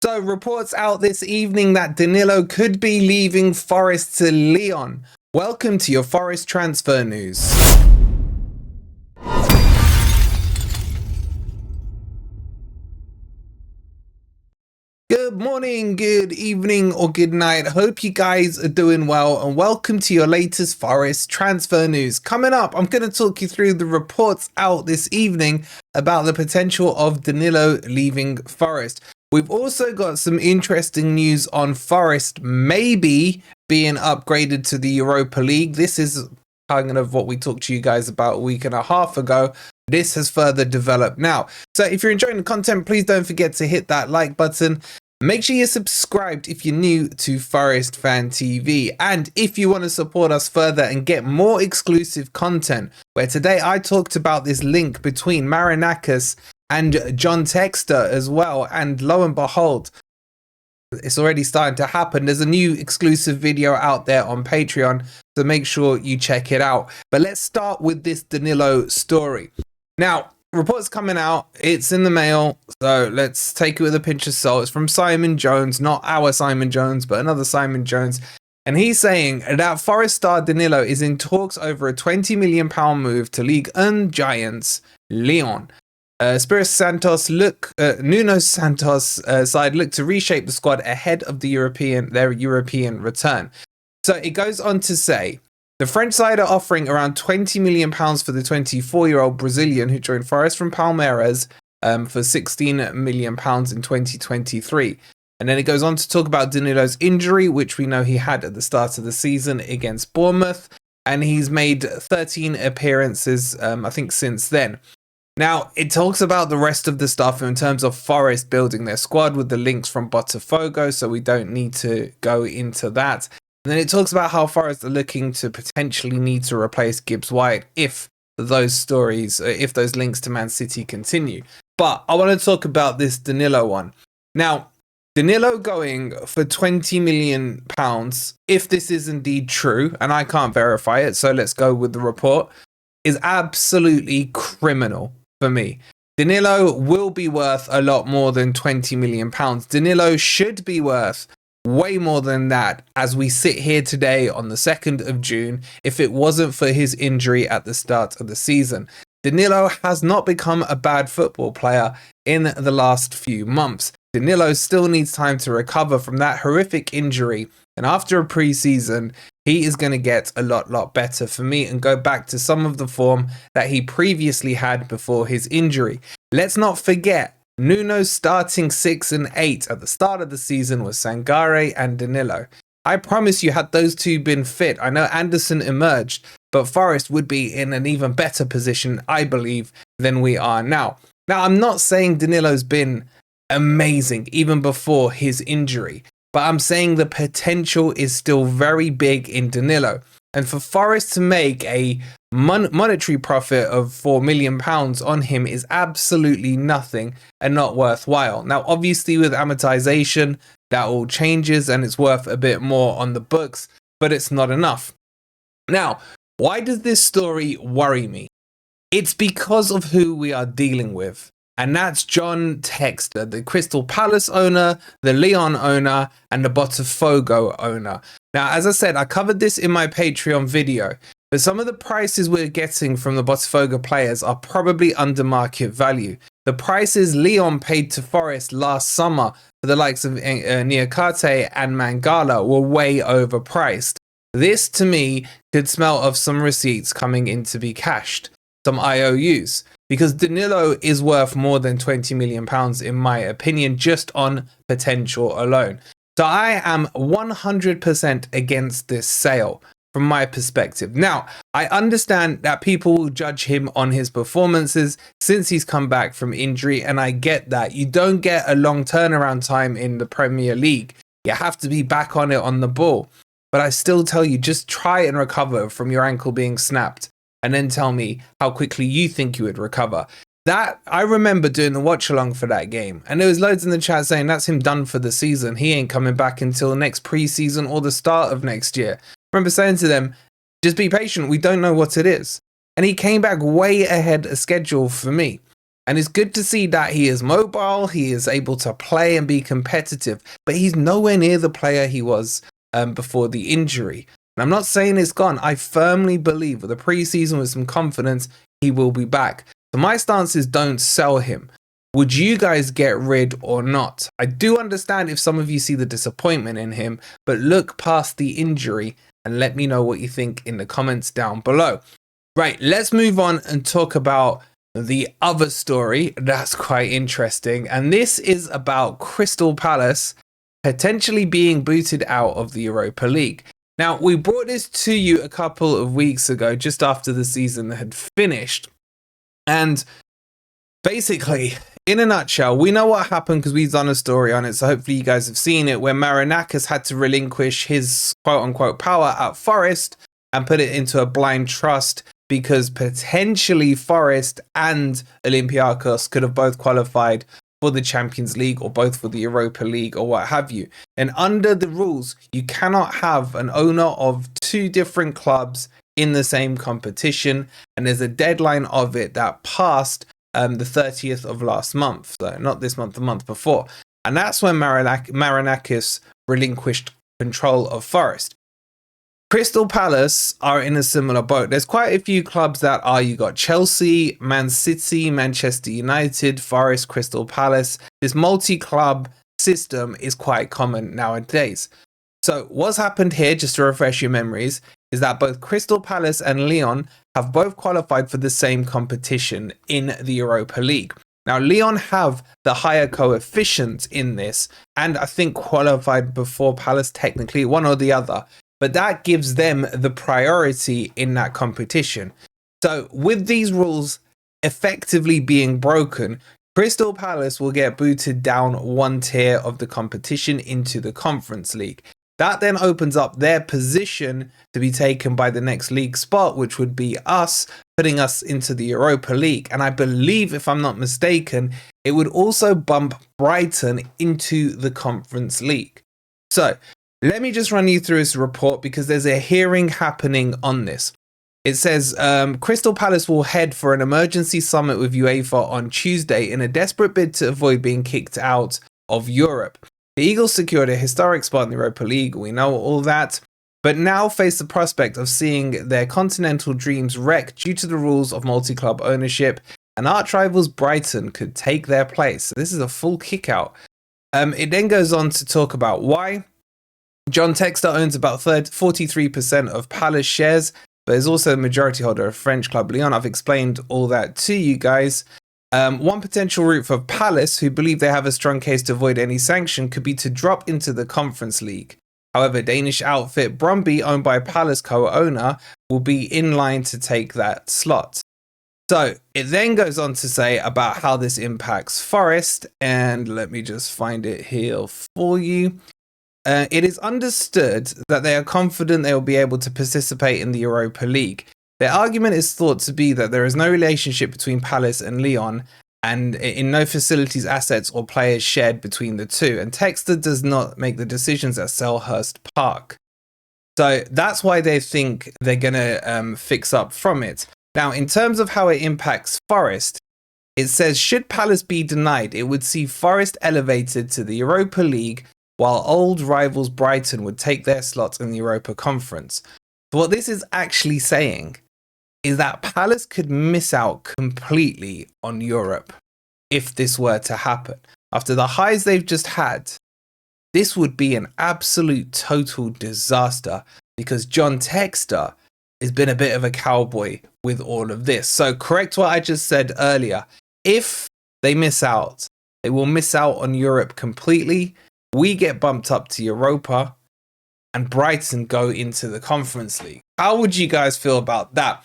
So, reports out this evening that Danilo could be leaving Forest to Lyon. Welcome to your Forest transfer news. Good morning, good evening, or good night. Hope you guys are doing well, and welcome to your latest Forest transfer news. Coming up, I'm going to talk you through the reports out this evening about the potential of Danilo leaving Forest. We've also got some interesting news on Forest maybe being upgraded to the Europa League. This is kind of what we talked to you guys about a week and a half ago. This has further developed now. So if you're enjoying the content, please don't forget to hit that like button. Make sure you're subscribed if you're new to Forest Fan TV. And if you want to support us further and get more exclusive content, where today I talked about this link between Marinakis and John Textor as well, and lo and behold, it's already starting to happen. There's a new exclusive video out there on Patreon, so make sure you check it out. But let's start with this Danilo story. Now, reports coming out, it's in the mail, so let's take it with a pinch of salt. It's from Simon Jones, not our Simon Jones, but another Simon Jones. And he's saying that Forest star Danilo is in talks over a £20 million move to Ligue 1 giants Lyon. Nuno Santos' side look to reshape the squad ahead of their European return. So it goes on to say, the French side are offering around £20 million for the 24-year-old Brazilian who joined Forest from Palmeiras for £16 million in 2023. And then it goes on to talk about Danilo's injury, which we know he had at the start of the season against Bournemouth. And he's made 13 appearances, I think, since then. Now, it talks about the rest of the stuff in terms of Forest building their squad with the links from Botafogo, so we don't need to go into that. And then it talks about how Forest are looking to potentially need to replace Gibbs-White if those links to Man City continue. But I want to talk about this Danilo one. Now, Danilo going for £20 million, if this is indeed true, and I can't verify it, so let's go with the report, is absolutely criminal for me. Danilo will be worth a lot more than £20 million. Danilo should be worth way more than that as we sit here today on the 2nd of June if it wasn't for his injury at the start of the season. Danilo has not become a bad football player in the last few months. Danilo still needs time to recover from that horrific injury, and after a pre-season, he is going to get a lot better for me and go back to some of the form that he previously had before his injury. Let's not forget, Nuno's starting 6 and 8 at the start of the season was Sangare and Danilo. I promise you, had those two been fit, I know Anderson emerged, but Forest would be in an even better position, I believe, than we are now. Now, I'm not saying Danilo's been amazing even before his injury, but I'm saying the potential is still very big in Danilo. And for Forest to make a monetary profit of £4 million on him is absolutely nothing and not worthwhile. Now, obviously with amortization, that all changes and it's worth a bit more on the books, but it's not enough. Now, why does this story worry me? It's because of who we are dealing with. And that's John Textor, the Crystal Palace owner, the Lyon owner, and the Botafogo owner. Now, as I said, I covered this in my Patreon video, but some of the prices we're getting from the Botafogo players are probably under market value. The prices Lyon paid to Forest last summer for the likes of Niakate and Mangala were way overpriced. This, to me, could smell of some receipts coming in to be cashed, some IOUs. Because Danilo is worth more than £20 million, in my opinion, just on potential alone. So I am 100% against this sale from my perspective. Now, I understand that people will judge him on his performances since he's come back from injury, and I get that. You don't get a long turnaround time in the Premier League. You have to be back on it on the ball. But I still tell you, just try and recover from your ankle being snapped, and then tell me how quickly you think you would recover. That, I remember doing the watch along for that game, and there was loads in the chat saying that's him done for the season. He ain't coming back until next pre-season or the start of next year. I remember saying to them, just be patient, we don't know what it is. And he came back way ahead of schedule for me. And it's good to see that he is mobile, he is able to play and be competitive, but he's nowhere near the player he was before the injury. And I'm not saying it's gone. I firmly believe with a preseason with some confidence, he will be back. So my stance is don't sell him. Would you guys get rid or not? I do understand if some of you see the disappointment in him, but look past the injury and let me know what you think in the comments down below. Right, let's move on and talk about the other story that's quite interesting. And this is about Crystal Palace potentially being booted out of the Europa League. Now, we brought this to you a couple of weeks ago, just after the season had finished. And basically, in a nutshell, we know what happened because we've done a story on it. So hopefully you guys have seen it, where Marinakis had to relinquish his quote unquote power at Forest and put it into a blind trust because potentially Forest and Olympiacos could have both qualified for the Champions League or both for the Europa League or what have you. And under the rules, you cannot have an owner of two different clubs in the same competition. And there's a deadline of it that passed the 30th of last month. So not this month, the month before. And that's when Marinakis relinquished control of Forest. Crystal Palace are in a similar boat. There's quite a few clubs that are. You got Chelsea, Man City, Manchester United, Forest, Crystal Palace. This multi-club system is quite common nowadays. So what's happened here, just to refresh your memories, is that both Crystal Palace and Lyon have both qualified for the same competition in the Europa League. Now, Lyon have the higher coefficient in this, and I think qualified before Palace technically, one or the other. But that gives them the priority in that competition. So with these rules effectively being broken, Crystal Palace will get booted down one tier of the competition into the Conference League. That then opens up their position to be taken by the next league spot, which would be us, putting us into the Europa League. And I believe, if I'm not mistaken, it would also bump Brighton into the Conference League. So let me just run you through this report because there's a hearing happening on this. It says Crystal Palace will head for an emergency summit with UEFA on Tuesday in a desperate bid to avoid being kicked out of Europe. The Eagles secured a historic spot in the Europa League, we know all that, but now face the prospect of seeing their continental dreams wrecked due to the rules of multi-club ownership, and arch rivals Brighton could take their place. So this is a full kick out. It then goes on to talk about why. John Textor owns about 43% of Palace shares, but is also a majority holder of French club Lyon. I've explained all that to you guys. One potential route for Palace, who believe they have a strong case to avoid any sanction, could be to drop into the Conference League. However, Danish outfit Brøndby, owned by Palace co-owner, will be in line to take that slot. So it then goes on to say about how this impacts Forest, and let me just find it here for you. It is understood that they are confident they will be able to participate in the Europa League. Their argument is thought to be that there is no relationship between Palace and Lyon, and in no facilities, assets or players shared between the two. And Textor does not make the decisions at Selhurst Park. So that's why they think they're going to fix up from it. Now, in terms of how it impacts Forest, it says, should Palace be denied, it would see Forest elevated to the Europa League, while old rivals Brighton would take their slots in the Europa Conference. So what this is actually saying is that Palace could miss out completely on Europe if this were to happen. After the highs they've just had, this would be an absolute total disaster because John Textor has been a bit of a cowboy with all of this. So correct what I just said earlier. If they miss out, they will miss out on Europe completely. We get bumped up to Europa and Brighton go into the Conference League. How would you guys feel about that?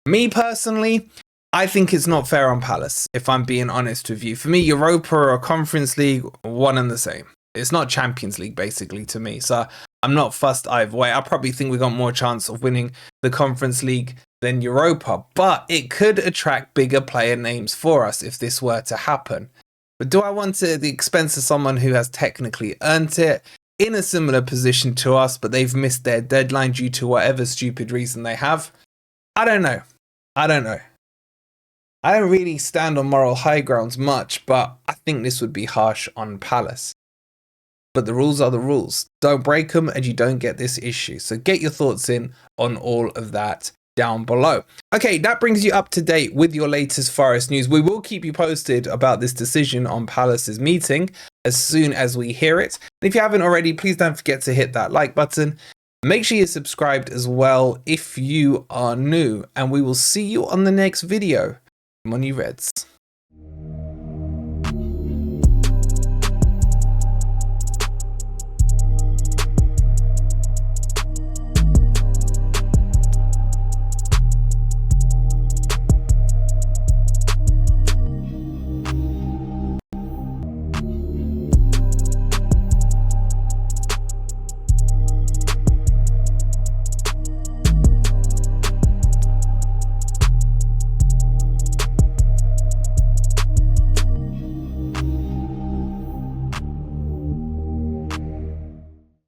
Me personally, I think it's not fair on Palace, if I'm being honest with you. For me, Europa or Conference League, one and the same. It's not Champions League, basically, to me. So I'm not fussed either way. I probably think we got more chance of winning the Conference League than Europa. But it could attract bigger player names for us if this were to happen. But do I want it at the expense of someone who has technically earned it in a similar position to us, but they've missed their deadline due to whatever stupid reason they have? I don't know. I don't really stand on moral high grounds much, but I think this would be harsh on Palace. But the rules are the rules. Don't break them and you don't get this issue. So get your thoughts in on all of that down below. Okay, that brings you up to date with your latest Forest news. We will keep you posted about this decision on Palace's meeting as soon as we hear it. And if you haven't already, please don't forget to hit that like button. Make sure you're subscribed as well if you are new. And we will see you on the next video. Money Reds.